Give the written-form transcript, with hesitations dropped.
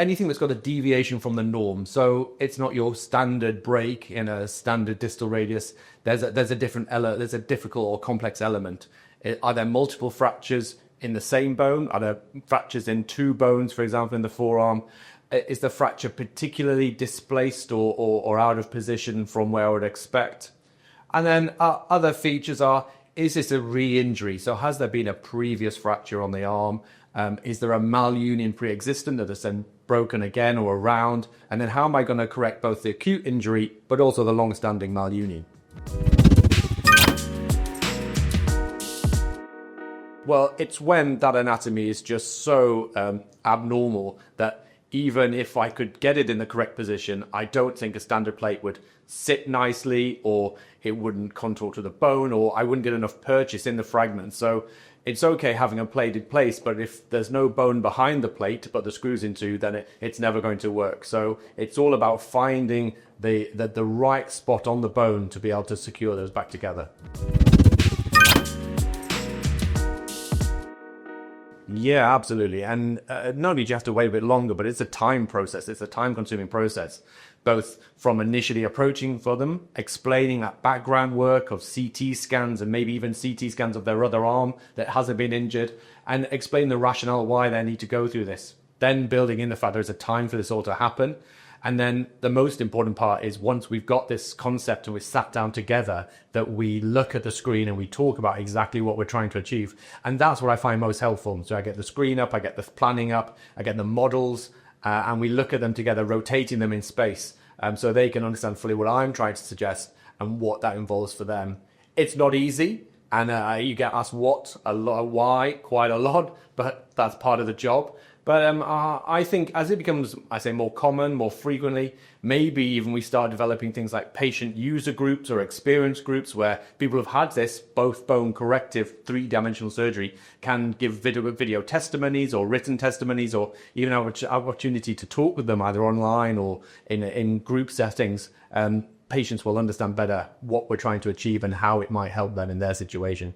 anything that's got a deviation from the norm. So it's not your standard break in a standard distal radius. There's a difficult or complex element. Are there multiple fractures in the same bone? Are there fractures in two bones, for example, in the forearm? Is the fracture particularly displaced or out of position from where I would expect? And then other features are, is this a re-injury? So has there been a previous fracture on the arm? Is there a malunion pre-existent that has then broken again or around? And then how am I going to correct both the acute injury but also the long-standing malunion? Well, it's when that anatomy is just so abnormal that even if I could get it in the correct position, I don't think a standard plate would sit nicely, or it wouldn't contour to the bone, or I wouldn't get enough purchase in the fragment. So it's okay having a plated place, but if there's no bone behind the plate to put the screws into, then it's never going to work. So it's all about finding the right spot on the bone to be able to secure those back together. Yeah, absolutely. And not only do you have to wait a bit longer, but it's a time process. It's a time-consuming process, both from initially approaching for them, explaining that background work of CT scans and maybe even CT scans of their other arm that hasn't been injured, and explain the rationale why they need to go through this. Then building in the fact there is a time for this all to happen. And then the most important part is once we've got this concept and we've sat down together, that we look at the screen and we talk about exactly what we're trying to achieve. And that's what I find most helpful. So I get the screen up, I get the planning up, I get the models, and we look at them together, rotating them in space, so they can understand fully what I'm trying to suggest and what that involves for them. It's not easy, and you get asked what, a lot, why, quite a lot, but that's part of the job. But I think as it becomes, I say, more common, more frequently, maybe even we start developing things like patient user groups or experience groups where people who've had this both bone corrective 3-dimensional surgery can give video testimonies or written testimonies, or even have an opportunity to talk with them either online or in group settings. Patients will understand better what we're trying to achieve and how it might help them in their situation.